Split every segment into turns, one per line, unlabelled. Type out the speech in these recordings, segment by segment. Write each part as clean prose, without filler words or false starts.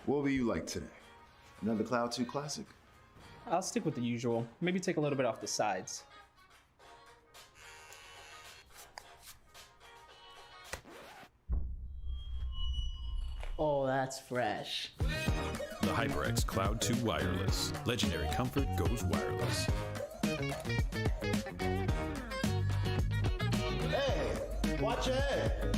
What will you like today? Another Cloud 2 classic?
I'll stick with the usual. Maybe take a little bit off the sides.
Oh, that's fresh.
The HyperX Cloud 2 Wireless. Legendary comfort goes wireless.
Hey, watch your head.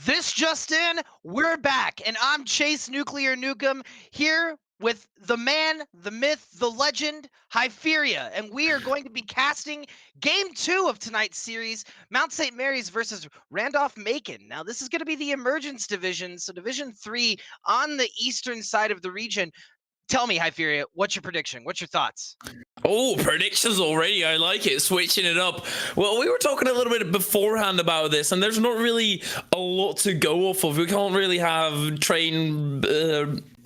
This just in, we're back, and I'm Chase Nuclear Nukem here with the man, the myth, the legend, Hyperia, and we are going to be casting Game 2 of tonight's series, Mount St. Mary's versus Randolph-Macon. Now, this is going to be the Emergence Division, so Division 3 on the eastern side of the region. Tell me, Hyperia, what's your prediction? What's your thoughts?
Oh, predictions already. I like it. Switching it up. Well, we were talking a little bit beforehand about this, and there's not really a lot to go off of. We can't really have train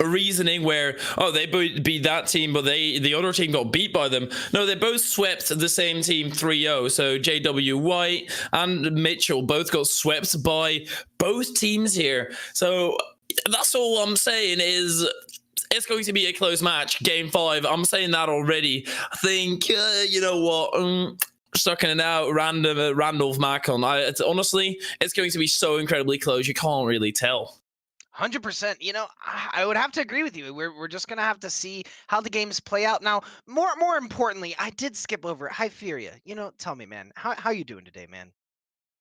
reasoning where, oh, they beat that team, but the other team got beat by them. No, they both swept the same team 3-0. So JW White and Mitchell both got swept by both teams here. So that's all I'm saying is it's going to be a close match, Game 5. I'm saying that already. I think, you know what, sucking it out, Randolph-Macon. Honestly, it's going to be so incredibly close, you can't really tell.
100%. You know, I would have to agree with you. We're just gonna have to see how the games play out. Now, more importantly, I did skip over it. Hyperia, you know, tell me, man, how you doing today, man?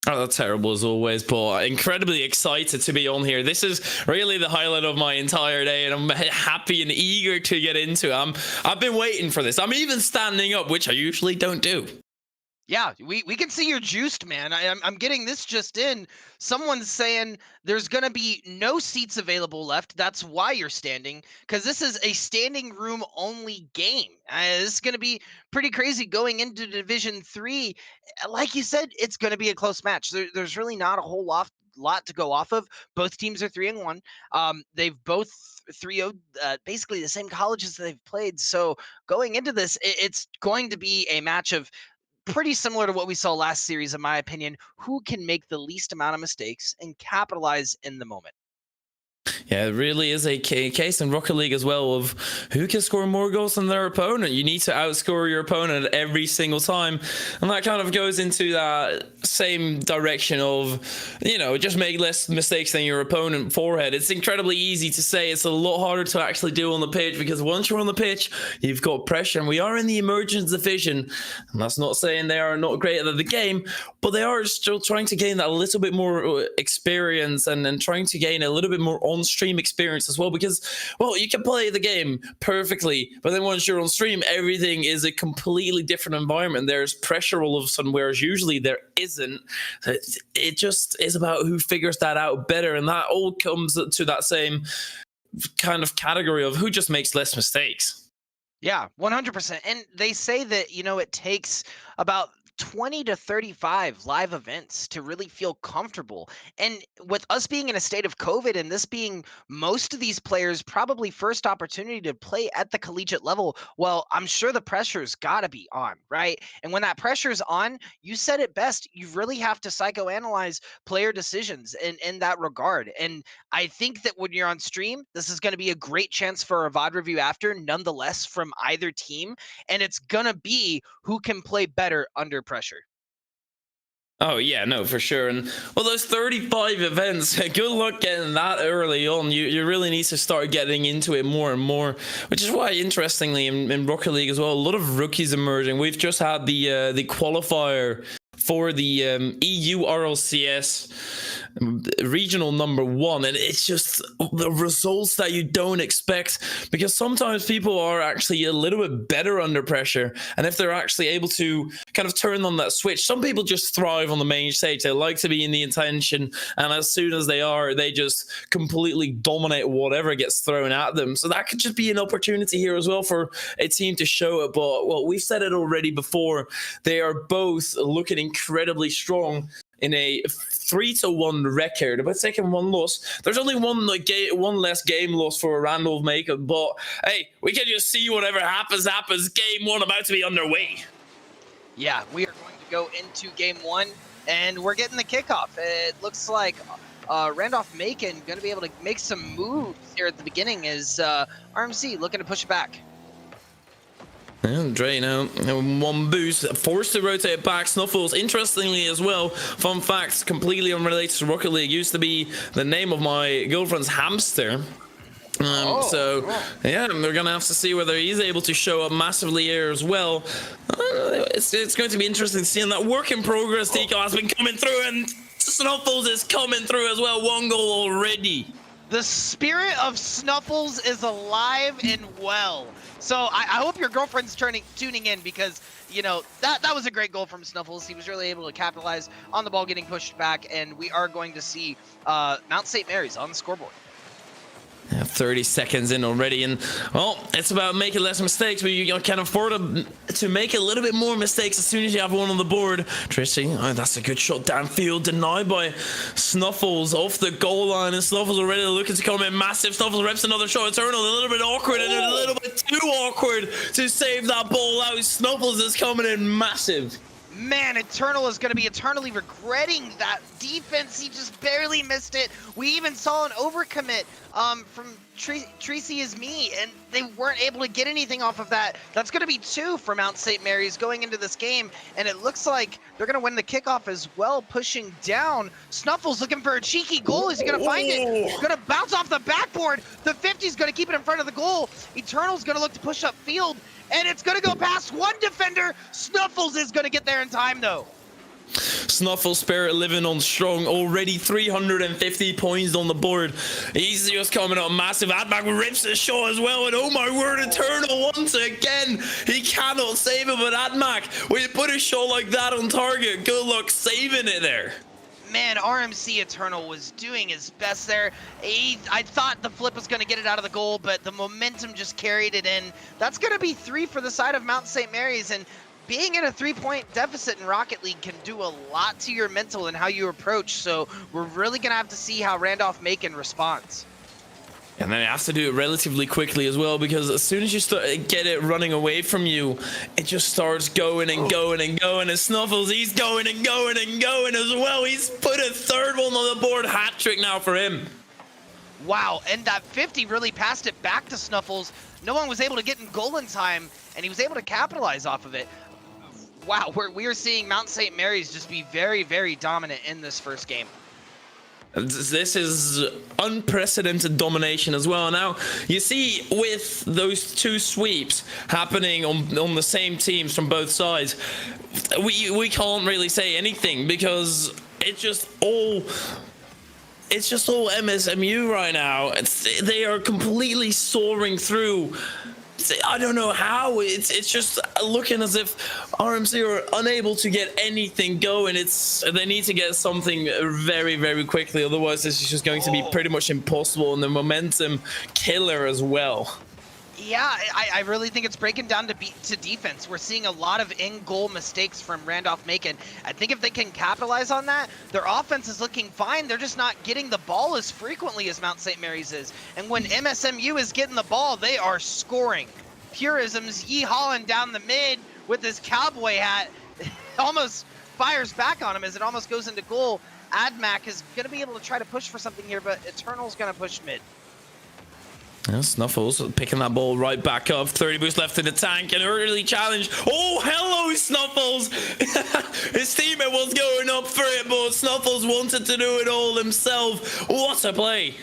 Oh, that's terrible as always, but incredibly excited to be on here. This is really the highlight of my entire day, and I'm happy and eager to get into it. I've been waiting for this. I'm even standing up, which I usually don't do.
Yeah, we can see you're juiced, man. I'm getting this just in. Someone's saying there's going to be no seats available left. That's why you're standing, because this is a standing room only game. This is going to be pretty crazy going into Division 3. Like you said, it's going to be a close match. There's really not a whole lot to go off of. Both teams are 3-1. They've both 3-0'd basically the same colleges that they've played. So going into this, it's going to be a match of pretty similar to what we saw last series, in my opinion. Who can make the least amount of mistakes and capitalize in the moment?
Yeah, it really is a case in Rocket League as well of who can score more goals than their opponent. You need to outscore your opponent every single time. And that kind of goes into that same direction of, you know, just make less mistakes than your opponent forehead. It's incredibly easy to say. It's a lot harder to actually do on the pitch, because once you're on the pitch, you've got pressure. And we are in the Emergence Division. And that's not saying they are not great at the game, but they are still trying to gain that a little bit more experience and trying to gain a little bit more on-stream experience as well, because, well, you can play the game perfectly, but then once you're on stream, everything is a completely different environment. There's pressure all of a sudden, whereas usually there isn't. It just is about who figures that out better, and that all comes to that same kind of category of who just makes less mistakes.
Yeah, 100%. And they say that, you know, it takes about 20 to 35 live events to really feel comfortable. And with us being in a state of COVID, and this being most of these players' probably first opportunity to play at the collegiate level, well, I'm sure the pressure's got to be on, right? And when that pressure's on, you said it best, you really have to psychoanalyze player decisions in that regard. And I think that when you're on stream, this is going to be a great chance for a VOD review after, nonetheless, from either team. And it's going to be who can play better under pressure.
Oh, yeah, no, for sure. And, well, those 35 events, good luck getting that early on. You really need to start getting into it more and more, which is why, interestingly, in Rocket League as well, a lot of rookies emerging. We've just had the qualifier for the EU RLCS regional #1, and it's just the results that you don't expect, because sometimes people are actually a little bit better under pressure, and if they're actually able to kind of turn on that switch, some people just thrive on the main stage. They like to be in the attention, and as soon as they are, they just completely dominate whatever gets thrown at them. So that could just be an opportunity here as well for a team to show it. But, well, we've said it already before, they are both looking incredibly strong in a 3-1 record, but taking one loss. There's only one less game loss for Randolph-Macon, but hey, we can just see whatever happens. Game 1 about to be underway.
Yeah, we are going to go into Game 1, and we're getting the kickoff. It looks like Randolph-Macon going to be able to make some moves here at the beginning as RMC looking to push it back.
And Dre now, one boost, forced to rotate back. Snuffles, interestingly as well, fun fact, completely unrelated to Rocket League, used to be the name of my girlfriend's hamster. So, yeah, we're going to have to see whether he's able to show up massively here as well. It's going to be interesting to see. And that work in progress, Tico, has been coming through, and Snuffles is coming through as well. 1 goal already.
The spirit of Snuffles is alive and well. So I hope your girlfriend's tuning in, because, you know, that was a great goal from Snuffles. He was really able to capitalize on the ball getting pushed back, and we are going to see Mount St. Mary's on the scoreboard.
30 seconds in already, and well, it's about making less mistakes, but you can afford to make a little bit more mistakes as soon as you have one on the board. Tracy, oh, that's a good shot downfield, denied by Snuffles off the goal line, and Snuffles already looking to come in massive. Snuffles reps another shot. Eternal a little bit awkward, and a little bit too awkward to save that ball out. Snuffles is coming in massive.
Man, Eternal is going to be eternally regretting that defense. He just barely missed it. We even saw an overcommit from Tracy is me, and they weren't able to get anything off of that. That's going to be 2 for Mount St. Mary's going into this game, and it looks like they're going to win the kickoff as well, pushing down. Snuffles looking for a cheeky goal. Is he going to find it? He's going to bounce off the backboard. The 50's going to keep it in front of the goal. Eternal's going to look to push up field, and it's going to go past one defender. Snuffles is going to get there in time, though.
Snuffle spirit living on strong, already 350 points on the board. He's just coming up massive. Admac rips the shot as well, and oh my word, Eternal once again. He cannot save it, but Admac, when you put a shot like that on target, good luck saving it there.
Man, RMC Eternal was doing his best there. I thought the flip was going to get it out of the goal, but the momentum just carried it in. That's going to be 3 for the side of Mount St. Mary's, and being in a 3-point deficit in Rocket League can do a lot to your mental and how you approach, so we're really going to have to see how Randolph-Macon responds.
And then you have to do it relatively quickly as well, because as soon as you get it running away from you, it just starts going and going and going. And Snuffles, he's going and going and going as well. He's put a 3rd one on the board. Hat trick now for him.
Wow, and that 50 really passed it back to Snuffles. No one was able to get in goal in time, and he was able to capitalize off of it. Wow, we are seeing Mount St. Mary's just be very, very dominant in this first game.
This is unprecedented domination as well. Now, you see with those 2 sweeps happening on the same teams from both sides, we can't really say anything, because it's just all MSMU right now. They are completely soaring through. I don't know how. It's just looking as if RMC are unable to get anything going. They need to get something very, very quickly. Otherwise, this is just going to be pretty much impossible, and the momentum killer as well.
Yeah, I really think it's breaking down to defense. We're seeing a lot of in-goal mistakes from Randolph-Macon. I think if they can capitalize on that, their offense is looking fine. They're just not getting the ball as frequently as Mount St. Mary's is. And when MSMU is getting the ball, they are scoring. Purism's yee-hawing down the mid with his cowboy hat. Almost fires back on him as it almost goes into goal. Admac is going to be able to try to push for something here, but Eternal's going to push mid.
Yeah, Snuffles picking that ball right back up. 30 boost left in the tank. An early challenge. Oh, hello, Snuffles. His teammate was going up for it, but Snuffles wanted to do it all himself. What a play.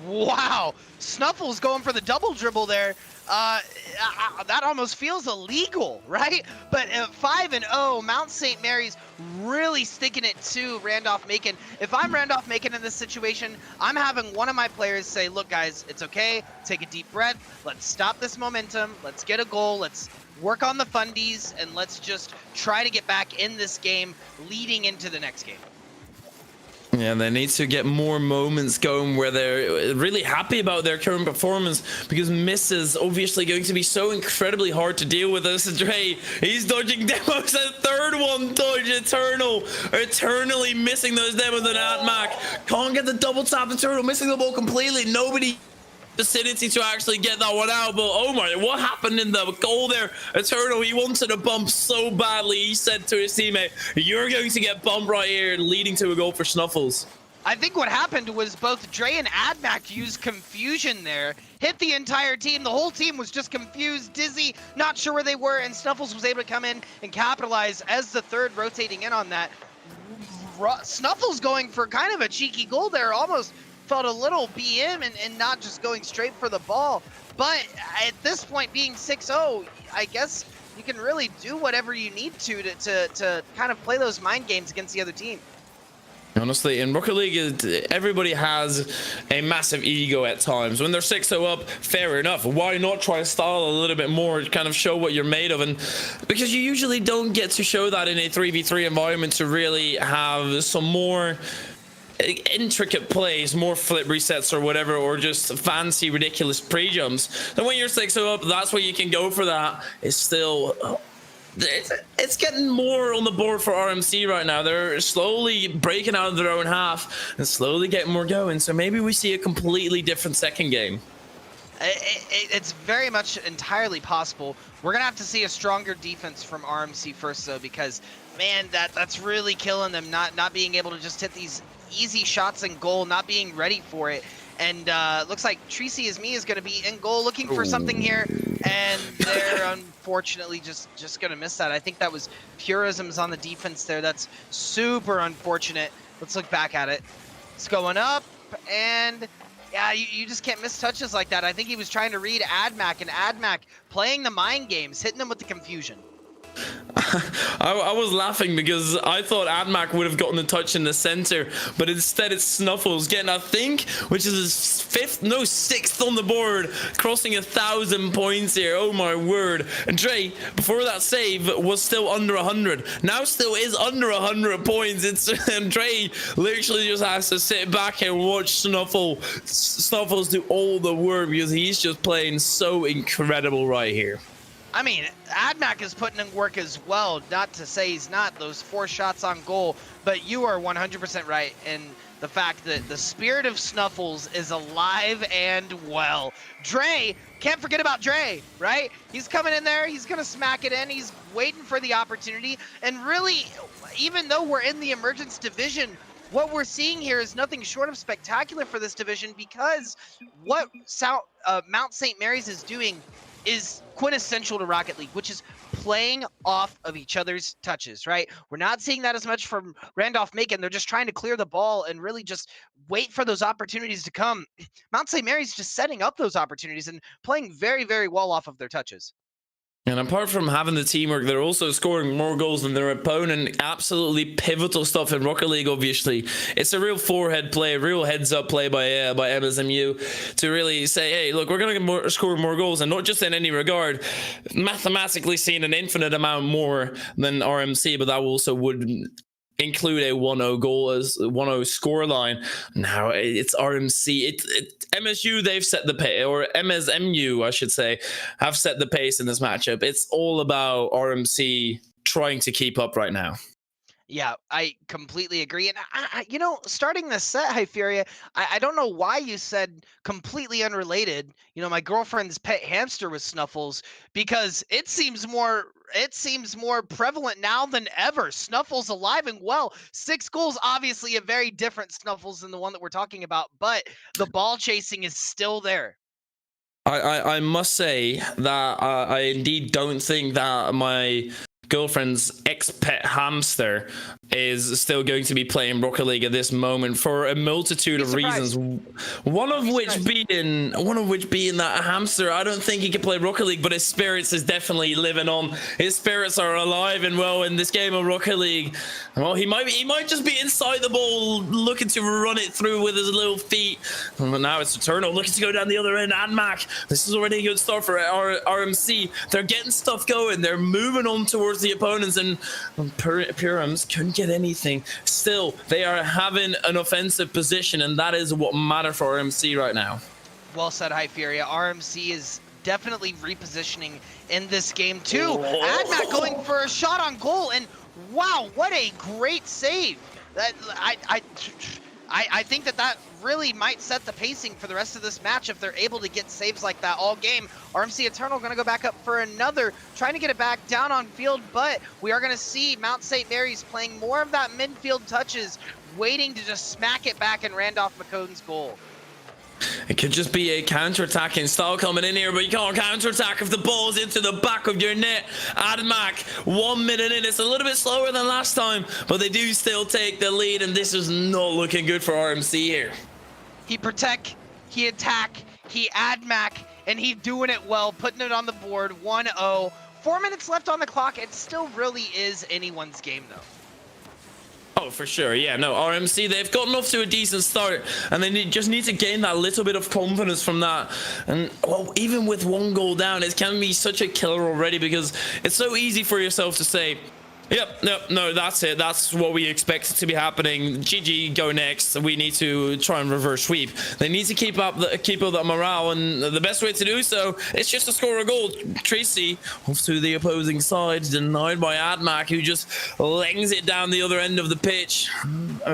Wow. Snuffles going for the double dribble there. That almost feels illegal, right? But 5-0, Mount St. Mary's really sticking it to Randolph-Macon. If I'm Randolph-Macon in this situation, I'm having one of my players say, look, guys, it's okay. Take a deep breath. Let's stop this momentum. Let's get a goal. Let's work on the fundies, and let's just try to get back in this game leading into the next game.
Yeah, they need to get more moments going where they're really happy about their current performance, because miss is obviously going to be so incredibly hard to deal with. This is Dre. He's dodging demos. A 3rd one dodge. Eternally missing those demos, and Admac can't get the double tap. Eternal missing the ball completely. Nobody vicinity to actually get that one out, but oh my, what happened in the goal there? Eternal, he wanted a bump so badly. He said to his teammate, you're going to get bumped right here, leading to a goal for Snuffles.
I think what happened was both Dre and Admac used confusion there, hit the entire team. The whole team was just confused, dizzy, not sure where they were, and Snuffles was able to come in and capitalize as the 3rd rotating in on that. Snuffles going for kind of a cheeky goal there, almost felt a little BM and not just going straight for the ball. But at this point, being 6-0, I guess you can really do whatever you need to kind of play those mind games against the other team.
Honestly, in Rocket League, everybody has a massive ego at times. When they're 6-0 up, fair enough. Why not try to style a little bit more, kind of show what you're made of? And because you usually don't get to show that in a 3v3 environment to really have some more intricate plays, more flip resets or whatever, or just fancy, ridiculous pre-jumps. Then when you're 6-0 up, that's where you can go for that. It's still... It's getting more on the board for RMC right now. They're slowly breaking out of their own half and slowly getting more going. So maybe we see a completely different second game.
It's very much entirely possible. We're going to have to see a stronger defense from RMC first, though, because, man, that's really killing them, not being able to just hit these easy shots in goal, not being ready for it. And looks like Tracy is going to be in goal looking for something here, and they're unfortunately just going to miss that. I think that was Purisms on the defense there. That's super unfortunate. Let's look back at it. It's going up, and yeah, you just can't miss touches like that. I think he was trying to read AdMac, and AdMac playing the mind games, hitting him with the confusion.
I was laughing because I thought AdMac would have gotten the touch in the center, but instead it's Snuffles getting, I think, which is his sixth on the board, crossing 1,000 points here. Oh my word. And Dre, before that save, was still under 100. Now still is under 100 points. And Dre literally just has to sit back and watch Snuffles do all the work because he's just playing so incredible right here.
I mean, AdMac is putting in work as well, not to say he's not, those 4 shots on goal, but you are 100% right in the fact that the spirit of Snuffles is alive and well. Dre, can't forget about Dre, right? He's coming in there, he's going to smack it in, he's waiting for the opportunity, and really, even though we're in the Emergence division, what we're seeing here is nothing short of spectacular for this division, because what Mount St. Mary's is doing is quintessential to Rocket League, which is playing off of each other's touches, right? We're not seeing that as much from Randolph-Macon. They're just trying to clear the ball and really just wait for those opportunities to come. Mount St. Mary's just setting up those opportunities and playing very, very well off of their touches.
And apart from having the teamwork, they're also scoring more goals than their opponent. Absolutely pivotal stuff in Rocket League, obviously. It's a real forehead play, a real heads-up play by MSMU to really say, hey, look, we're going to score more goals, and not just in any regard. Mathematically seeing an infinite amount more than RMC, but that also would include a 1-0 goal as 1-0 score line. Now it's RMC. MSU, they've set the pace, or MSMU, I should say, have set the pace in this matchup. It's all about RMC trying to keep up right now.
Yeah, I completely agree. And, you know, starting this set, Hyperia, I don't know why you said completely unrelated. You know, my girlfriend's pet hamster was Snuffles, because it seems more prevalent now than ever. Snuffles alive and well. 6 goals, obviously a very different Snuffles than the one that we're talking about, but the ball chasing is still there.
I must say that I indeed don't think that my girlfriend's ex-pet hamster is still going to be playing Rocket League at this moment for a multitude of reasons. One of which being that hamster, I don't think he can play Rocket League, but his spirits is definitely living on. His spirits are alive and well in this game of Rocket League. Well, he might just be inside the ball, looking to run it through with his little feet. But now it's Eternal looking to go down the other end. AdMac, this is already a good start for RMC. They're getting stuff going. They're moving on towards the opponents, and Purums couldn't get anything. Still, they are having an offensive position, and that is what matters for RMC right now.
Well said, Hyperia. RMC is definitely repositioning in this game too. AdMac going for a shot on goal, and wow, what a great save. I think that really might set the pacing for the rest of this match if they're able to get saves like that all game. RMC Eternal going to go back up for another, trying to get it back down on field, but we are going to see Mount St. Mary's playing more of that midfield touches, waiting to just smack it back in Randolph-Macon's goal.
It could just be a counter-attacking style coming in here, but you can't counter-attack if the ball's into the back of your net. AdMac, 1 minute in. It's a little bit slower than last time, but they do still take the lead, and this is not looking good for RMC here.
He protect, he attack, he AdMac, and he doing it well, putting it on the board, 1-0. 4 minutes left on the clock. It still really is anyone's game, though.
Oh, for sure. Yeah, no, RMC, they've gotten off to a decent start, and they just need to gain that little bit of confidence from that. And, well, even with 1 goal down, it can be such a killer already, because it's so easy for yourself to say, yep, no, that's it. That's what we expect to be happening. GG, go next. We need to try and reverse sweep. They need to keep up that morale, and the best way to do so is just to score a goal. Tracy off to the opposing side, denied by Admac, who just lings it down the other end of the pitch.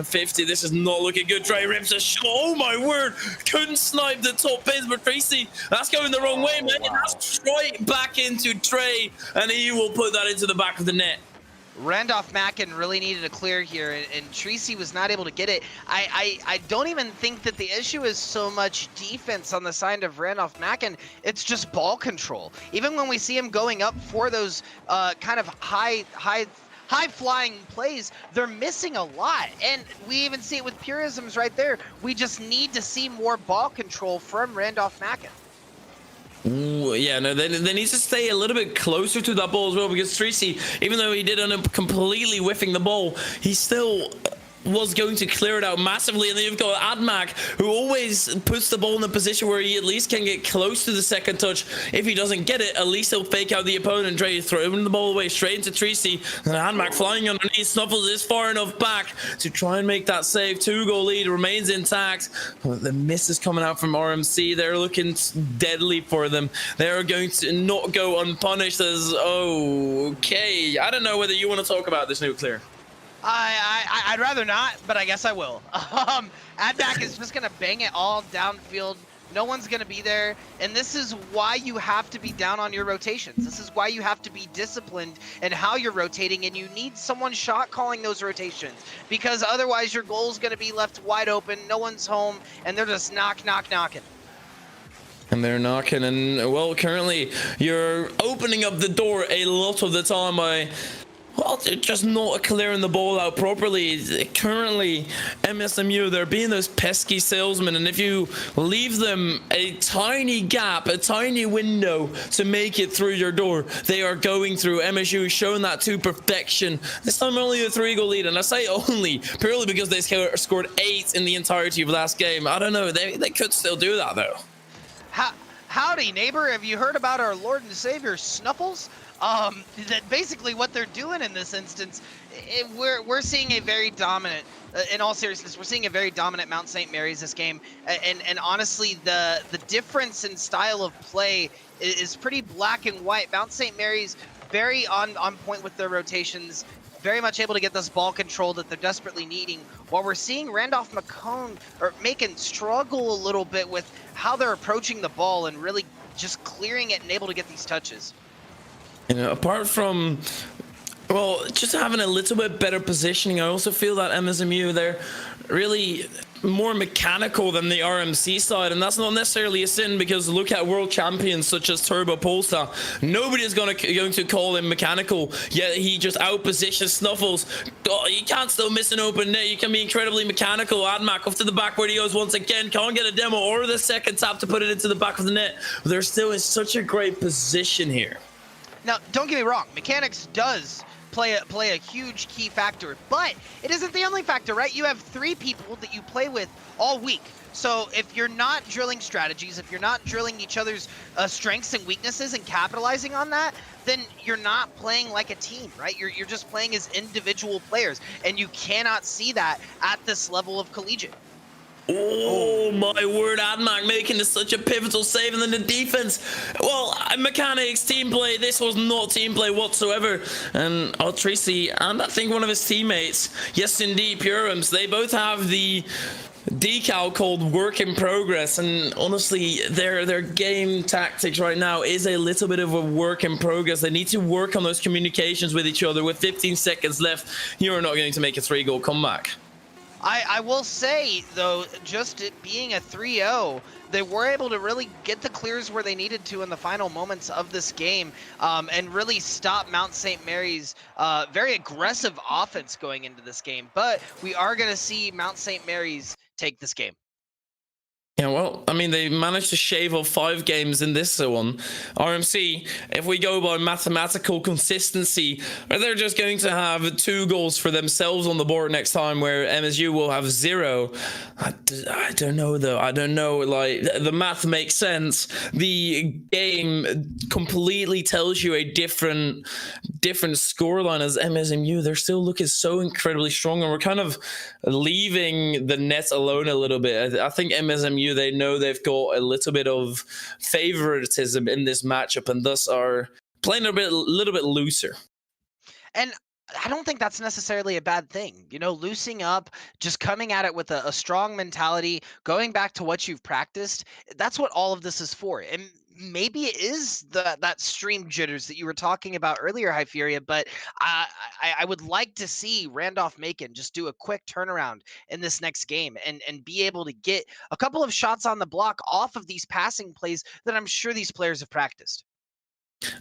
50, this is not looking good. Trey rips a shot. Oh my word, couldn't snipe the top pins, but Tracy, that's going the wrong way, man. Wow. That's right back into Trey, and he will put that into the back of the net.
Randolph-Macon really needed a clear here, and Tracy was not able to get it. I don't even think that the issue is so much defense on the side of Randolph-Macon. It's just ball control. Even when we see him going up for those kind of high-flying plays, they're missing a lot. And we even see it with Purisms right there. We just need to see more ball control from Randolph-Macon.
Ooh, yeah, no, they need to stay a little bit closer to that ball as well, because Tracy, even though he did end up completely whiffing the ball, he still was going to clear it out massively. And then you've got Admac, who always puts the ball in a position where he at least can get close to the second touch. If he doesn't get it, at least he'll fake out the opponent, try to throw the ball away straight into Tracy. And Admac flying underneath. Snuffles is far enough back to try and make that save. 2-goal lead remains intact. But the miss is coming out from RMC. They're looking deadly for them. They're going to not go unpunished as, okay. I don't know whether you want to talk about this, Nuclear.
I'd rather not, but I guess I will. Admac is just going to bang it all downfield. No one's going to be there. And this is why you have to be down on your rotations. This is why you have to be disciplined in how you're rotating. And you need someone shot calling those rotations. Because otherwise your goal is going to be left wide open. No one's home. And they're just knocking.
And they're knocking. And, well, currently you're opening up the door a lot of the time by... well, they're just not clearing the ball out properly. Currently, MSMU, they're being those pesky salesmen, and if you leave them a tiny gap, a tiny window to make it through your door, they are going through. MSU showing that to perfection. This time only a 3-goal lead, and I say only purely because they scored 8 in the entirety of last game. I don't know, they could still do that, though.
Howdy, neighbor. Have you heard about our Lord and Savior, Snuffles? That basically what they're doing in this instance, we're seeing a very dominant, in all seriousness, we're seeing a very dominant Mount St. Mary's this game, and honestly, the difference in style of play is pretty black and white. Mount St. Mary's very on point with their rotations, very much able to get this ball control that they're desperately needing, while we're seeing Randolph-Macon struggle a little bit with how they're approaching the ball and really just clearing it and able to get these touches.
You know, apart from, well, just having a little bit better positioning, I also feel that MSMU, they're really more mechanical than the RMC side, and that's not necessarily a sin, because look at world champions such as Turbo Polestar. Nobody is going to call him mechanical, yet he just outpositions Snuffles. Oh, you can't still miss an open net. You can be incredibly mechanical. Admac off to the back where he goes once again. Can't get a demo or the second tap to put it into the back of the net. They're still in such a great position here.
Now, don't get me wrong, mechanics does play a huge key factor, but it isn't the only factor, right? You have 3 people that you play with all week. So if you're not drilling strategies, if you're not drilling each other's strengths and weaknesses and capitalizing on that, then you're not playing like a team, right? You're just playing as individual players, and you cannot see that at this level of collegiate.
Oh my word, Admac making this such a pivotal save, and then the defense. Well, mechanics, team play, this was not team play whatsoever. And Tracy, and I think one of his teammates, yes indeed, Purums, they both have the decal called work in progress, and honestly their game tactics right now is a little bit of a work in progress. They need to work on those communications with each other. With 15 seconds left, you're not going to make a 3-goal comeback.
I will say, though, just it being a 3-0, they were able to really get the clears where they needed to in the final moments of this game, and really stop Mount St. Mary's very aggressive offense going into this game. But we are going to see Mount St. Mary's take this game.
Yeah, well, I mean, they managed to shave off 5 games in this one. RMC, if we go by mathematical consistency, they're just going to have 2 goals for themselves on the board next time, where MSU will have 0. I don't know, though. I don't know. Like, the math makes sense. The game completely tells you a different scoreline as MSMU. They're still looking so incredibly strong, and we're kind of leaving the Nets alone a little bit. I think MSMU, they know they've got a little bit of favoritism in this matchup, and thus are playing a little bit looser.
And I don't think that's necessarily a bad thing. You know, loosening up, just coming at it with a strong mentality, going back to what you've practiced. That's what all of this is for. And maybe it is that stream jitters that you were talking about earlier, Hyperia, but I would like to see Randolph-Macon just do a quick turnaround in this next game and be able to get a couple of shots on the block off of these passing plays that I'm sure these players have practiced.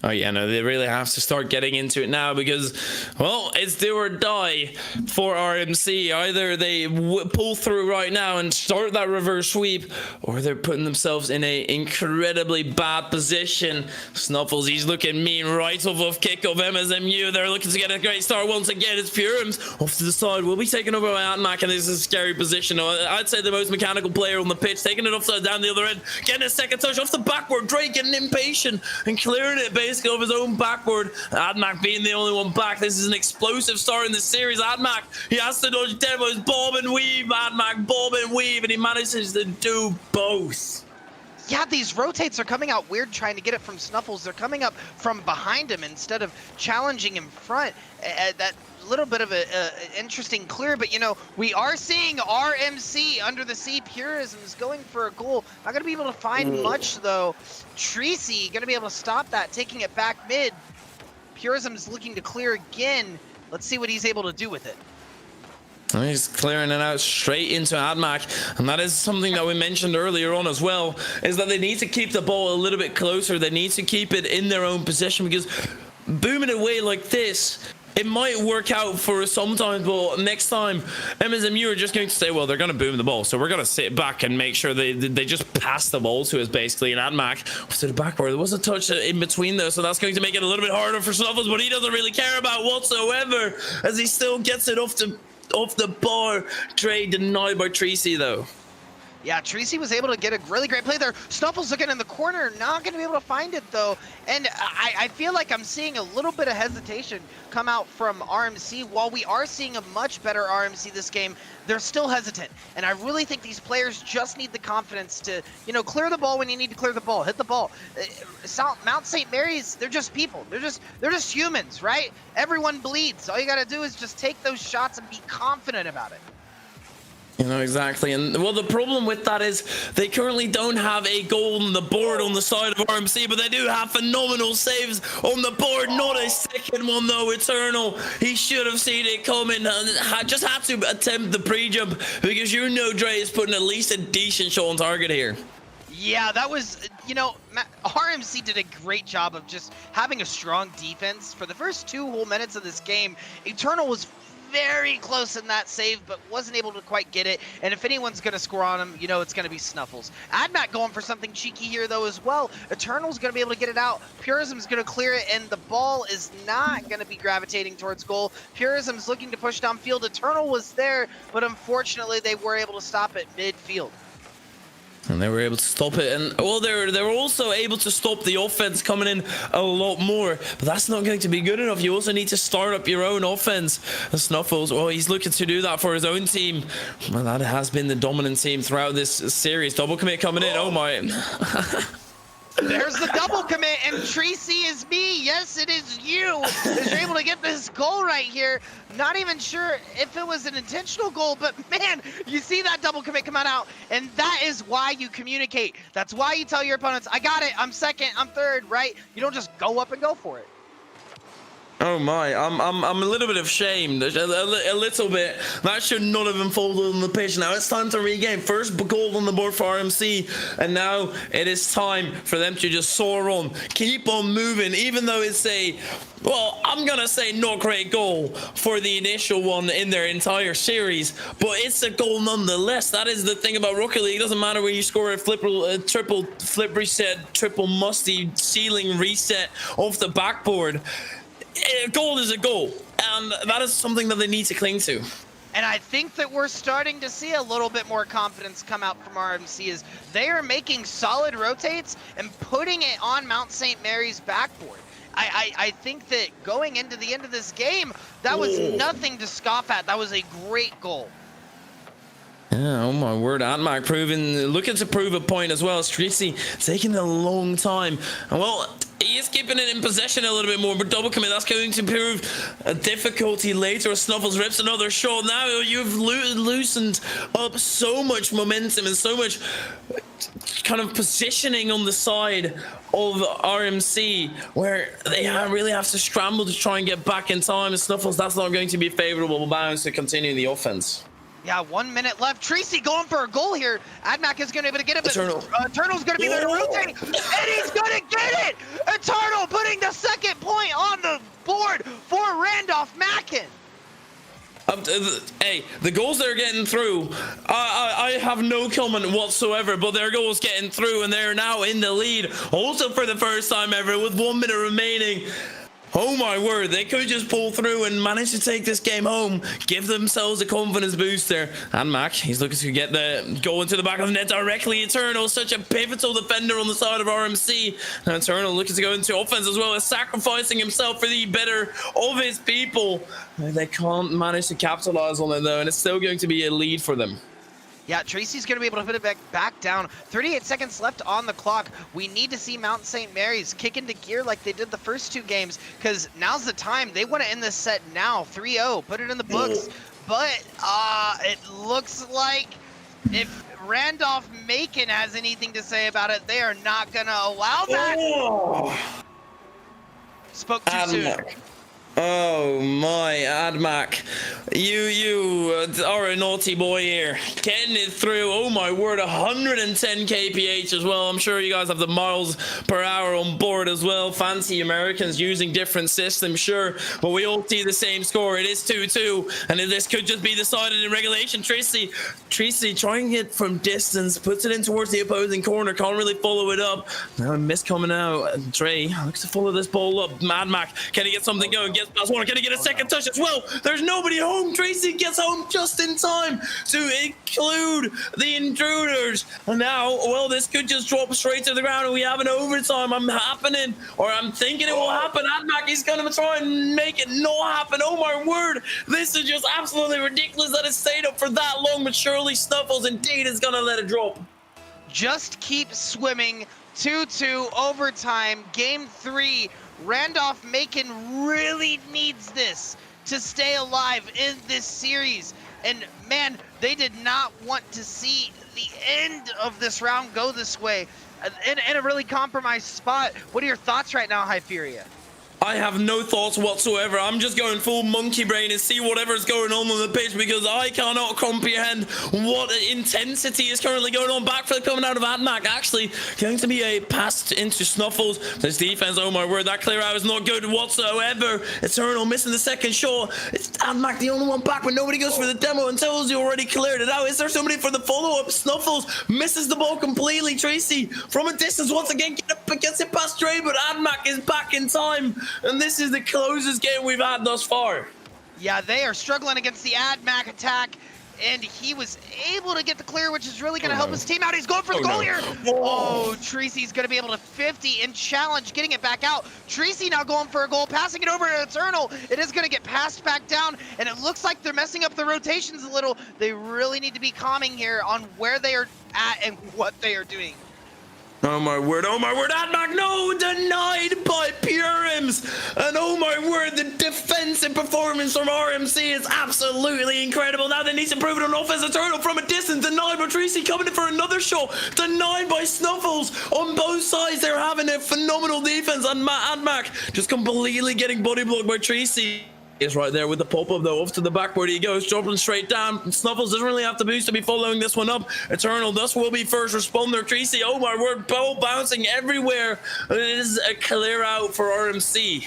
Oh yeah, no, they really have to start getting into it now because, well, it's do or die for RMC. Either they pull through right now and start that reverse sweep, or they're putting themselves in a incredibly bad position. Snuffles, he's looking mean right off kickoff. MSMU, they're looking to get a great start once again. It's Purims off to the side. Will be taken over by Antmac, and this is a scary position. I'd say the most mechanical player on the pitch, taking it upside down the other end, getting a second touch off the backward. Drake getting impatient and clearing it basically of his own backward. Admac being the only one back. This is an explosive start in this series. Admac, he has to dodge demos, bob and weave. Admac, bob and weave, and he manages to do both.
Yeah, these rotates are coming out weird trying to get it from Snuffles. They're coming up from behind him instead of challenging him front. That little bit of an interesting clear, but you know, we are seeing RMC under the sea. Purism is going for a goal. Not going to be able to find much though. Tracy going to be able to stop that, taking it back mid. Purism is looking to clear again. Let's see what he's able to do with it.
He's clearing it out straight into Admac, and that is something that we mentioned earlier on as well, is that they need to keep the ball a little bit closer. They need to keep it in their own possession, because booming away like this, it might work out for us sometimes, but next time MSMU are just going to say, well, they're going to boom the ball, so we're going to sit back and make sure they just pass the ball to us, basically. And Admac was to the backward. There was a touch in between there, so that's going to make it a little bit harder for Snuffles, but he doesn't really care about whatsoever, as he still gets it off the bar. Trade denied by Tracy, though.
Yeah, Tracy was able to get a really great play there. Snuffles looking in the corner, not going to be able to find it, though. And I feel like I'm seeing a little bit of hesitation come out from RMC. While we are seeing a much better RMC this game, they're still hesitant. And I really think these players just need the confidence to, you know, clear the ball when you need to clear the ball, hit the ball. Mount St. Mary's, they're just people. They're just humans, right? Everyone bleeds. All you got to do is just take those shots and be confident about it.
You know, exactly. And well, the problem with that is they currently don't have a goal on the board on the side of RMC, but they do have phenomenal saves on the board. Not a second one, though. Eternal, he should have seen it coming and just had to attempt the pre-jump, because you know Dre is putting at least a decent shot on target here.
Yeah, that was, you know, RMC did a great job of just having a strong defense. For the first 2 whole minutes of this game, Eternal was very close in that save, but wasn't able to quite get it. And if anyone's going to score on him, you know it's going to be Snuffles. Admac going for something cheeky here, though, as well. Eternal's going to be able to get it out. Purism's going to clear it, and the ball is not going to be gravitating towards goal. Purism's looking to push downfield. Eternal was there, but unfortunately they were able to stop it midfield.
And they were able to stop it, and well, they were also able to stop the offense coming in a lot more, but that's not going to be good enough. You also need to start up your own offense. And Snuffles, well, he's looking to do that for his own team. Well, that has been the dominant team throughout this series. Double commit coming in. Oh my.
There's the double commit, and Tracy is me. Yes, it is you. Is able to get this goal right here. Not even sure if it was an intentional goal, but man, you see that double commit come out, and that is why you communicate. That's why you tell your opponents, I got it, I'm second, I'm third, right? You don't just go up and go for it.
Oh my, I'm a little bit ashamed, a little bit. That should not have unfolded on the pitch. Now it's time to regain. First goal on the board for RMC, and now it is time for them to just soar on, keep on moving, even though it's well, I'm gonna say not great goal for the initial one in their entire series, but it's a goal nonetheless. That is the thing about Rocket League. It doesn't matter where you score a triple flip reset, triple musty ceiling reset off the backboard. A goal is a goal, and that is something that they need to cling to.
And I think that we're starting to see a little bit more confidence come out from RMC as they are making solid rotates and putting it on Mount St. Mary's backboard. I think that going into the end of this game, that was nothing to scoff at. That was a great goal.
Yeah, oh my word, NECC looking to prove a point as well. Streetsy taking a long time. And well, he is keeping it in possession a little bit more, but double commit, that's going to prove a difficulty later. Snuffles rips another shot. Now you've loosened up so much momentum and so much kind of positioning on the side of RMC, where they really have to scramble to try and get back in time. And Snuffles, that's not going to be a favorable bounce to continue the offense.
Yeah, 1 minute left. Tracy going for a goal here. NECC is going to be able to get it, but Eternal's going to be there to rotate, and he's going to get it! Eternal putting the second point on the board for Randolph-Macon.
Hey, the goals they're getting through, I have no comment whatsoever, but their goals getting through, and they're now in the lead, also for the first time ever, with 1 minute remaining. Oh my word, they could just pull through and manage to take this game home, give themselves a confidence booster. And Mac, he's looking to get the goal into the back of the net directly. Eternal, such a pivotal defender on the side of RMC. And Eternal looking to go into offense as well as sacrificing himself for the better of his people. They can't manage to capitalize on it though, and it's still going to be a lead for them.
Yeah, Tracy's going to be able to put it back down. 38 seconds left on the clock. We need to see Mount St. Mary's kick into gear like they did the first two games, because now's the time. They want to end this set now. 3-0, put it in the books. But it looks like if Randolph-Macon has anything to say about it, they are not going to allow that. Spoke too soon.
Oh my, NECC, you are a naughty boy here, getting it through. Oh my word, 110 kph as well. I'm sure you guys have the miles per hour on board as well. Fancy Americans using different systems, sure, but we all see the same score. It is 2-2, and this could just be decided in regulation. Tracy trying it from distance, puts it in towards the opposing corner, can't really follow it up. Now a miss coming out. Dre looks to follow this ball up. NECC, can he get something going? Gets past one, can he get a second touch as well? There's nobody home. Tracy gets home just in time to include the intruders. And now, well, this could just drop straight to the ground and we have an overtime. I'm thinking it will happen. NECC is going to try and make it not happen. Oh my word, this is just absolutely ridiculous that it stayed up for that long, but surely Snuffles indeed is going to let it drop.
Just keep swimming. 2-2 overtime, game 3. Randolph-Macon really needs this to stay alive in this series. And man, they did not want to see the end of this round go this way in a really compromised spot. What are your thoughts right now, Hyperia?
I have no thoughts whatsoever. I'm just going full monkey brain and see whatever's going on the pitch, because I cannot comprehend what intensity is currently going on. Backflip coming out of NECC. Actually going to be a pass into Snuffles. This defense, oh my word, that clear out is not good whatsoever. Eternal missing the second shot. It's NECC the only one back when nobody goes for the demo and tells you already cleared it out. Is there somebody for the follow-up? Snuffles misses the ball completely. Tracy from a distance once again gets it past Dre, but NECC is back in time. And this is the closest game we've had thus far.
Yeah, they are struggling against the NECC attack, and he was able to get the clear, which is really going to help his team out. He's going for the goal here. Oh, Tracy's going to be able to 50 and challenge, getting it back out. Tracy now going for a goal, passing it over to Eternal. It is going to get passed back down, and it looks like they're messing up the rotations a little. They really need to be calming here on where they are at and what they are doing.
Oh my word, NECC, no, denied by Purims. And oh my word, the defensive performance from RMC is absolutely incredible. Now they need to prove it on offense. Eternal from a distance, denied by Tracy, coming in for another shot, denied by Snuffles on both sides. guys, they're having a phenomenal defense, and AdMac just completely getting body blocked by Tracy. Is right there with the pop-up though, off to the backboard he goes, jumping straight down. Snuffles doesn't really have to boost to be following this one up. Eternal Dust will be first responder. Tracy, oh my word, ball bouncing everywhere. It is a clear out for RMC.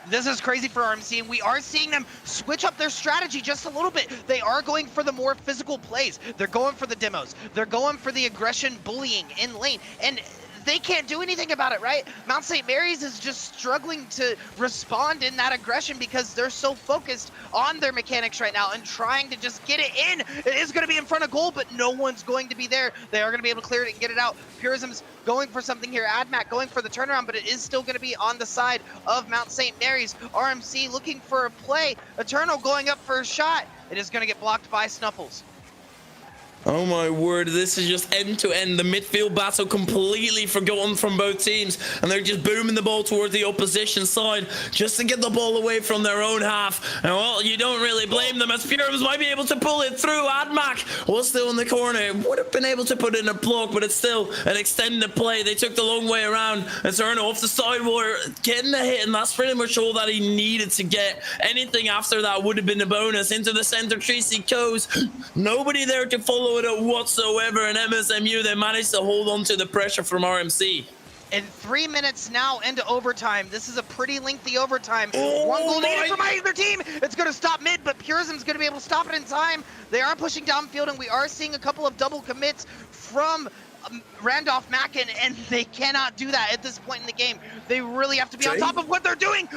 This is crazy for RMC, and we are seeing them switch up their strategy just a little bit. They are going for the more physical plays. They're going for the demos. They're going for the aggression bullying in lane. And they can't do anything about it, right? Mount St. Mary's is just struggling to respond in that aggression because they're so focused on their mechanics right now and trying to just get it in. It is going to be in front of goal, but no one's going to be there. They are going to be able to clear it and get it out. Purism's going for something here. AdMac going for the turnaround, but it is still going to be on the side of Mount St. Mary's. RMC looking for a play. Eternal going up for a shot. It is going to get blocked by Snuffles.
Oh my word, this is just end to end. The midfield battle completely forgotten from both teams, and they're just booming the ball towards the opposition side just to get the ball away from their own half. And well, you don't really blame them, as Purims might be able to pull it through. AdMac was still in the corner, would have been able to put in a block, but it's still an extended play. They took the long way around. Eternal off the sidewall, getting a hit, and that's pretty much all that he needed to get. Anything after that would have been a bonus. Into the center, Tracy goes. Nobody there to follow it up whatsoever, and MSMU, they managed to hold on to the pressure from RMC.
In 3 minutes now into overtime. This is a pretty lengthy overtime.
Oh,
one goal needed from either team. It's going to stop mid, but Purism's going to be able to stop it in time. They are pushing downfield, and we are seeing a couple of double commits from Randolph-Macon, and they cannot do that at this point in the game. They really have to be on top of what they're doing.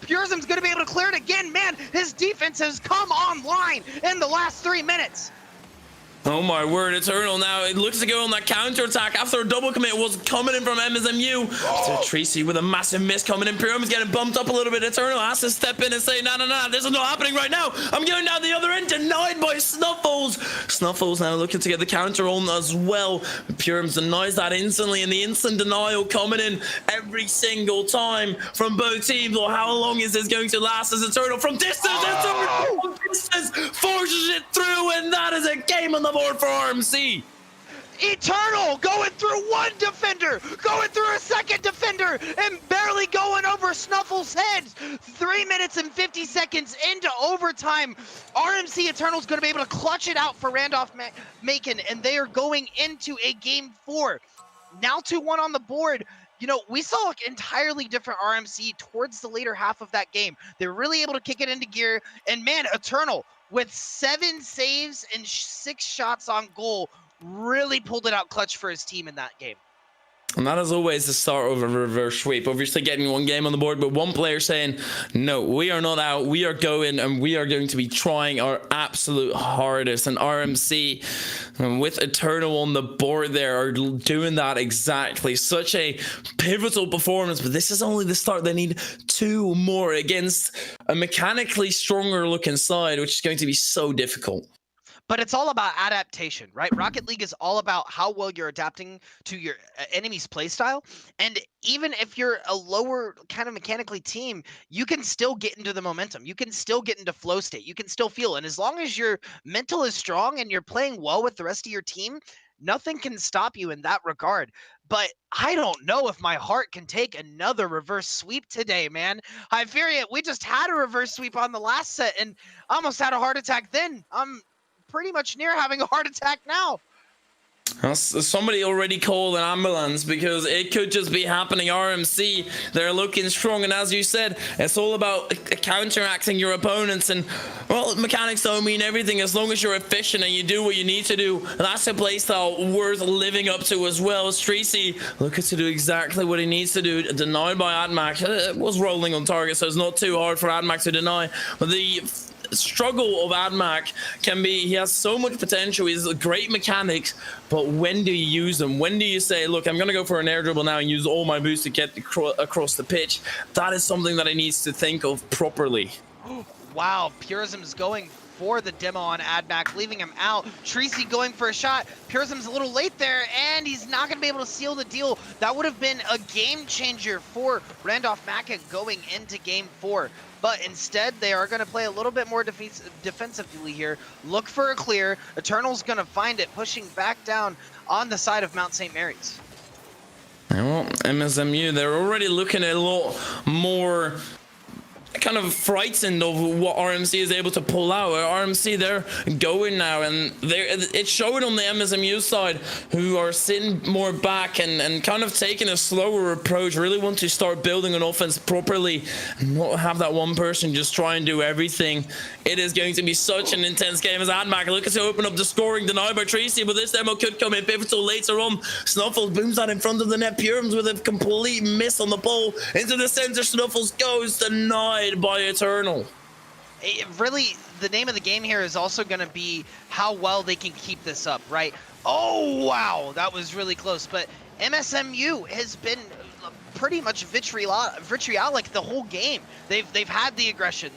Purism's going to be able to clear it again. Man, his defense has come online in the last 3 minutes.
Oh my word, Eternal now, it looks to go on that counter-attack after a double commit was coming in from MSMU. So Tracy with a massive miss coming in. Pyramid's getting bumped up a little bit. Eternal has to step in and say, no, this is not happening right now. I'm going down the other end, denied by Snuffles. Snuffles now looking to get the counter on as well. Pyramid denies that instantly, and the instant denial coming in every single time from both teams. Or how long is this going to last as Eternal from distance? Eternal from distance forces it through, and that is a game on the board for RMC.
Eternal going through one defender, going through a second defender, and barely going over Snuffles' head. 3 minutes and 50 seconds into overtime. RMC Eternal's going to be able to clutch it out for Randolph-Macon, and they are going into a game 4. Now 2-1 on the board. You know, we saw an entirely different RMC towards the later half of that game. They're really able to kick it into gear, and man, Eternal, with 7 saves and 6 shots on goal, really pulled it out clutch for his team in that game.
And that is always the start of a reverse sweep. Obviously getting one game on the board, but one player saying, no, we are not out. We are going, and we are going to be trying our absolute hardest. And RMC, with Eternal on the board there, are doing that exactly. Such a pivotal performance, but this is only the start. They need 2 more against a mechanically stronger looking side, which is going to be so difficult.
But it's all about adaptation, right? Rocket League is all about how well you're adapting to your enemy's playstyle. And even if you're a lower kind of mechanically team, you can still get into the momentum. You can still get into flow state. You can still feel. And as long as your mental is strong and you're playing well with the rest of your team, nothing can stop you in that regard. But I don't know if my heart can take another reverse sweep today, man. Hyperion, we just had a reverse sweep on the last set and almost had a heart attack then. I'm pretty much near having a heart attack now.
Somebody already called an ambulance because it could just be happening. RMC, they're looking strong, and as you said, it's all about counteracting your opponents. And well, mechanics don't mean everything as long as you're efficient and you do what you need to do. And that's a playstyle worth living up to as well. As Tracy looking to do exactly what he needs to do. Denied by AdMac. It was rolling on target, so it's not too hard for AdMac to deny. But the struggle of AdMac can be, he has so much potential, he's a great mechanics, but when do you use them? When do you say, look, I'm gonna go for an air dribble now and use all my boost to get across the pitch? That is something that he needs to think of properly.
Wow, Purism's going for the demo on AdMac, leaving him out. Tracy going for a shot. Purism's a little late there, and he's not going to be able to seal the deal. That would have been a game changer for Randolph-Macon going into game 4. But instead, they are going to play a little bit more defensively here. Look for a clear. Eternal's going to find it, pushing back down on the side of Mount St. Mary's.
Well, MSMU, they're already looking at a lot more kind of frightened of what RMC is able to pull out. RMC, they're going now, and it's showing on the MSMU side, who are sitting more back and kind of taking a slower approach, really want to start building an offense properly, and not have that one person just try and do everything. It is going to be such an intense game as AdMac looking to open up the scoring, denied by Tracy, but this demo could come in pivotal later on. Snuffles booms out in front of the net. Purums with a complete miss on the ball into the center. Snuffles goes denied by Eternal.
Really, the name of the game here is also going to be how well they can keep this up, right? Oh, wow, that was really close. But MSMU has been pretty much vitriolic the whole game. They've had the aggression,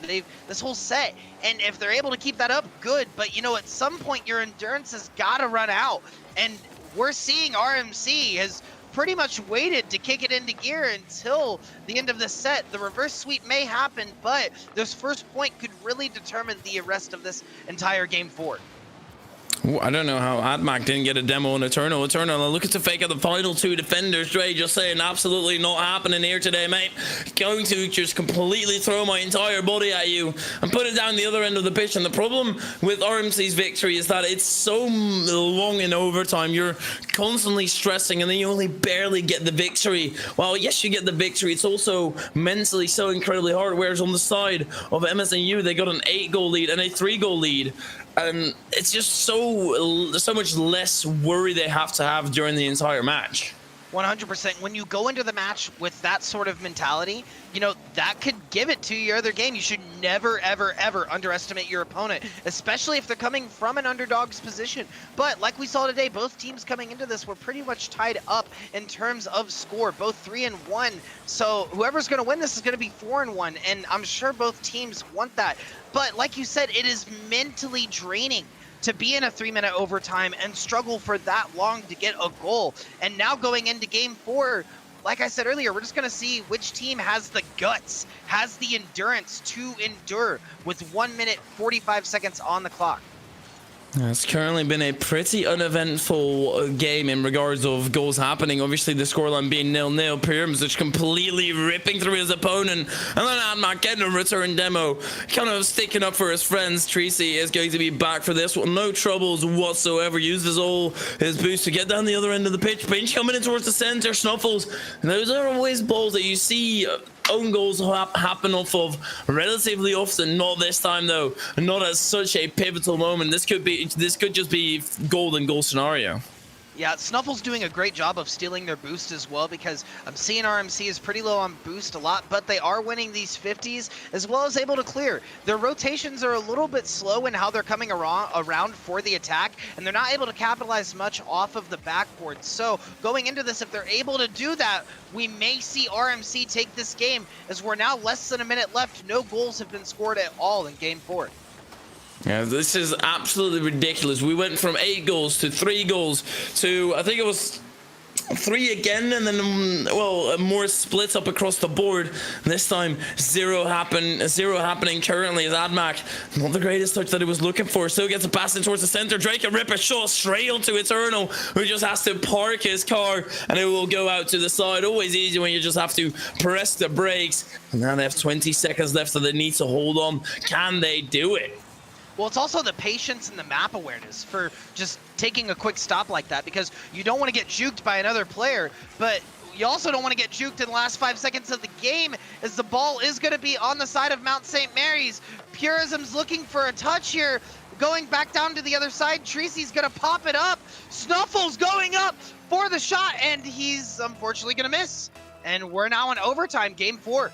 this whole set, and if they're able to keep that up, good. But you know, at some point your endurance has got to run out, and we're seeing RMC has pretty much waited to kick it into gear until the end of the set. The reverse sweep may happen, but this first point could really determine the rest of this entire game 4.
Ooh, I don't know how AdMac didn't get a demo on Eternal. Eternal looking to fake out the final 2 defenders. Dre just saying absolutely not happening here today, mate. Going to just completely throw my entire body at you and put it down the other end of the pitch. And the problem with RMC's victory is that it's so long in overtime. You're constantly stressing and then you only barely get the victory. Well, yes, you get the victory. It's also mentally so incredibly hard. Whereas on the side of MSNU, they got an 8-goal lead and a 3-goal lead. It's just so much less worry they have to have during the entire match.
100%. When you go into the match with that sort of mentality, you know, that could give it to your other game. You should never, ever, ever underestimate your opponent, especially if they're coming from an underdog's position. But like we saw today, both teams coming into this were pretty much tied up in terms of score, both 3-1. So whoever's going to win this is going to be 4-1, and I'm sure both teams want that. But like you said, it is mentally draining to be in a 3-minute overtime and struggle for that long to get a goal. And now going into game 4, like I said earlier, we're just going to see which team has the guts, has the endurance to endure with 1 minute 45 seconds on the clock.
It's currently been a pretty uneventful game in regards of goals happening. Obviously, the scoreline being 0-0. Pyrams just completely ripping through his opponent. And then AdMac getting a return demo, kind of sticking up for his friends. Tracy is going to be back for this one. No troubles whatsoever. Uses all his boost to get down the other end of the pitch. Pinch coming in towards the center. Snuffles. And those are always balls that you see own goals happen off of relatively often. Not this time though, not at such a pivotal moment. This could just be golden goal scenario.
Yeah, Snuffle's doing a great job of stealing their boost as well, because I'm seeing RMC is pretty low on boost a lot, but they are winning these 50s as well as able to clear. Their rotations are a little bit slow in how they're coming around for the attack, and they're not able to capitalize much off of the backboard. So going into this, if they're able to do that, we may see RMC take this game, as we're now less than a minute left. No goals have been scored at all in game 4.
Yeah, this is absolutely ridiculous. We went from 8 goals to 3 goals to, I think it was 3 again, and then well, more splits up across the board. This time, 0 happening currently as AdMac. Not the greatest touch that he was looking for. Still gets a pass in towards the center. Drake can rip a shot straight onto Eternal, who just has to park his car, and it will go out to the side. Always easy when you just have to press the brakes. And now they have 20 seconds left, so they need to hold on. Can they do it?
Well, it's also the patience and the map awareness for just taking a quick stop like that, because you don't want to get juked by another player, but you also don't want to get juked in the last 5 seconds of the game, as the ball is going to be on the side of Mount St. Mary's. Purism's looking for a touch here, going back down to the other side. Tracy's going to pop it up. Snuffles going up for the shot, and he's unfortunately going to miss. And we're now in overtime, game 4.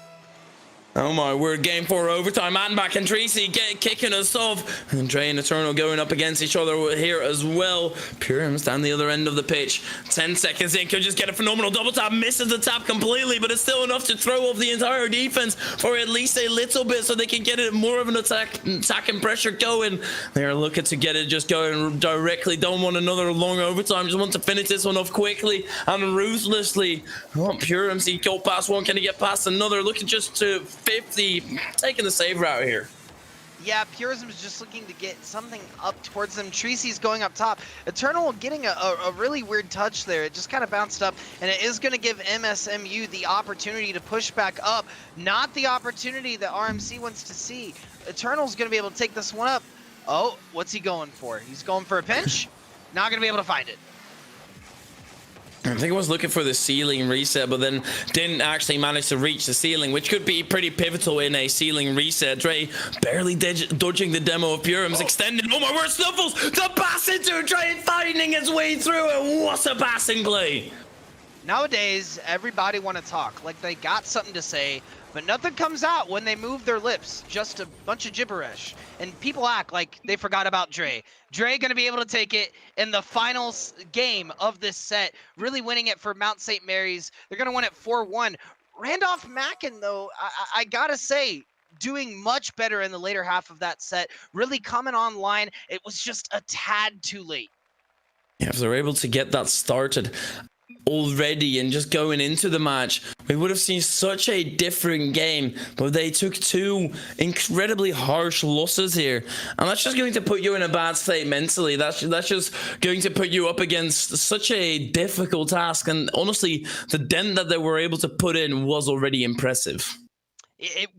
Oh my word, game 4 overtime. AdMac and Tracy kicking us off. And Dre and Eternal going up against each other here as well. Purums down the other end of the pitch. 10 seconds in, could just get a phenomenal double tap. Misses the tap completely, but it's still enough to throw off the entire defense for at least a little bit, so they can get it more of an attack and pressure going. They're looking to get it just going directly. Don't want another long overtime. Just want to finish this one off quickly and ruthlessly. Oh, Purums, he got past one. Can he get past another? Looking just to 50, taking the save route here.
Yeah, Purism's just looking to get something up towards them. Tracy's going up top. Eternal getting a really weird touch there. It just kind of bounced up, and it is going to give MSMU the opportunity to push back up. Not the opportunity that RMC wants to see. Eternal's going to be able to take this one up. Oh, what's he going for? He's going for a pinch? Not going to be able to find it.
I think I was looking for the ceiling reset, but then didn't actually manage to reach the ceiling, which could be pretty pivotal in a ceiling reset. Dre barely dodging the demo of Purim's extended. Oh my word, Snuffles! The pass into Dre and finding its way through it. What a passing play!
Nowadays, everybody want to talk like they got something to say, but nothing comes out when they move their lips. Just a bunch of gibberish. And people act like they forgot about Dre. Dre going to be able to take it in the final game of this set, really winning it for Mount St. Mary's. They're going to win it 4-1. Randolph-Macon, though, I got to say, doing much better in the later half of that set, really coming online. It was just a tad too late.
Yeah, if they're able to get that started already and just going into the match, we would have seen such a different game, but they took two incredibly harsh losses here, and that's just going to put you in a bad state mentally. That's just going to put you up against such a difficult task, and honestly, the dent that they were able to put in was already impressive.
It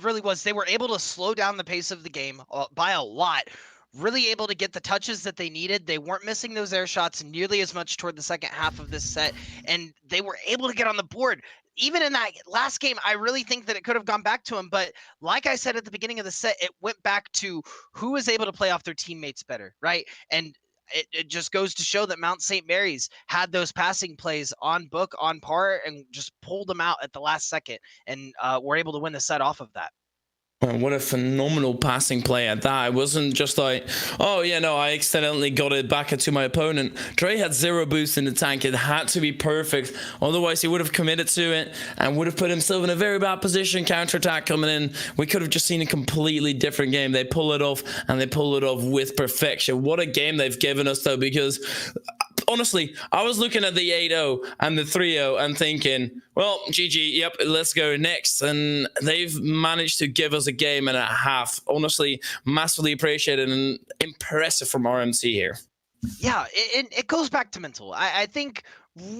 really was. They were able to slow down the pace of the game by a lot. Really able to get the touches that they needed. They weren't missing those air shots nearly as much toward the second half of this set, and they were able to get on the board. Even in that last game, I really think that it could have gone back to them, but like I said at the beginning of the set, it went back to who was able to play off their teammates better, right? And it just goes to show that Mount St. Mary's had those passing plays on book, on par, and just pulled them out at the last second, and were able to win the set off of that.
What a phenomenal passing play at that. It wasn't just like, oh yeah, no, I accidentally got it back into my opponent. Dre had zero boost in the tank. It had to be perfect. Otherwise, he would have committed to it and would have put himself in a very bad position. Counterattack coming in. We could have just seen a completely different game. They pull it off, and they pull it off with perfection. What a game they've given us, though, because honestly, I was looking at the 8-0 and the 3-0 and thinking, well, GG, yep, let's go next. And they've managed to give us a game and a half. Honestly, massively appreciated and impressive from RMC here.
Yeah, it goes back to mental. I think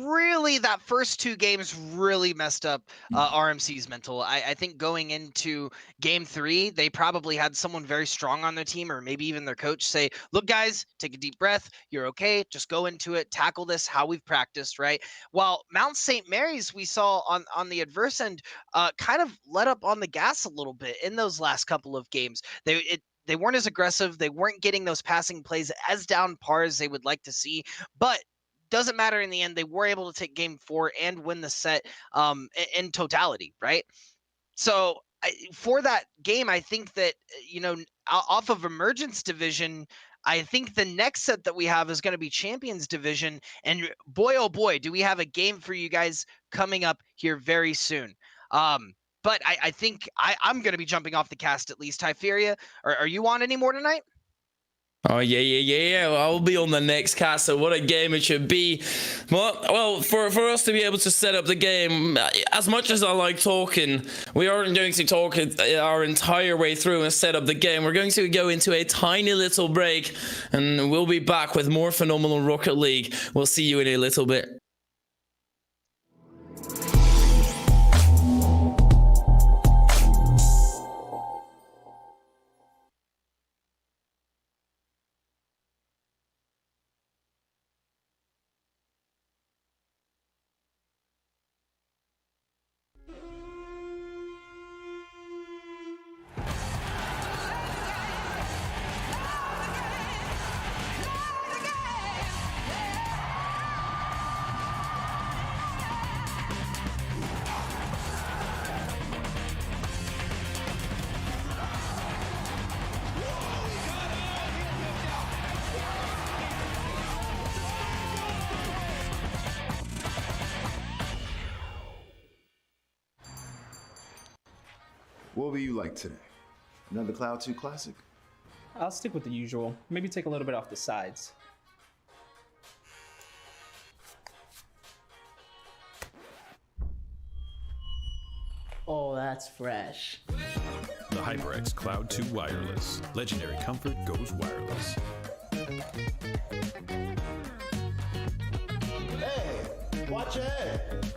really that first two games really messed up RMC's mental. I think going into game 3, they probably had someone very strong on their team, or maybe even their coach say, look guys, take a deep breath, you're okay, just go into it, tackle this how we've practiced, right? While Mount St. Mary's, we saw on the adverse end kind of let up on the gas a little bit in those last couple of games. They weren't as aggressive. They weren't getting those passing plays as down par as they would like to see, but doesn't matter in the end. They were able to take game 4 and win the set in totality, right? So for that game, I think that, off of Emergence Division, I think the next set that we have is going to be Champions Division. And boy, oh boy, do we have a game for you guys coming up here very soon. But I think I'm going to be jumping off the cast at least. Hyperia, are you on any more tonight?
Oh, yeah. I'll be on the next cast, so what a game it should be. Well, for us to be able to set up the game, as much as I like talking, we aren't going to talk our entire way through and set up the game. We're going to go into a tiny little break, and we'll be back with more phenomenal Rocket League. We'll see you in a little bit.
What will you like today? Another Cloud 2 classic?
I'll stick with the usual. Maybe take a little bit off the sides.
Oh, that's fresh.
The HyperX Cloud 2 Wireless. Legendary comfort goes wireless.
Hey, watch your head.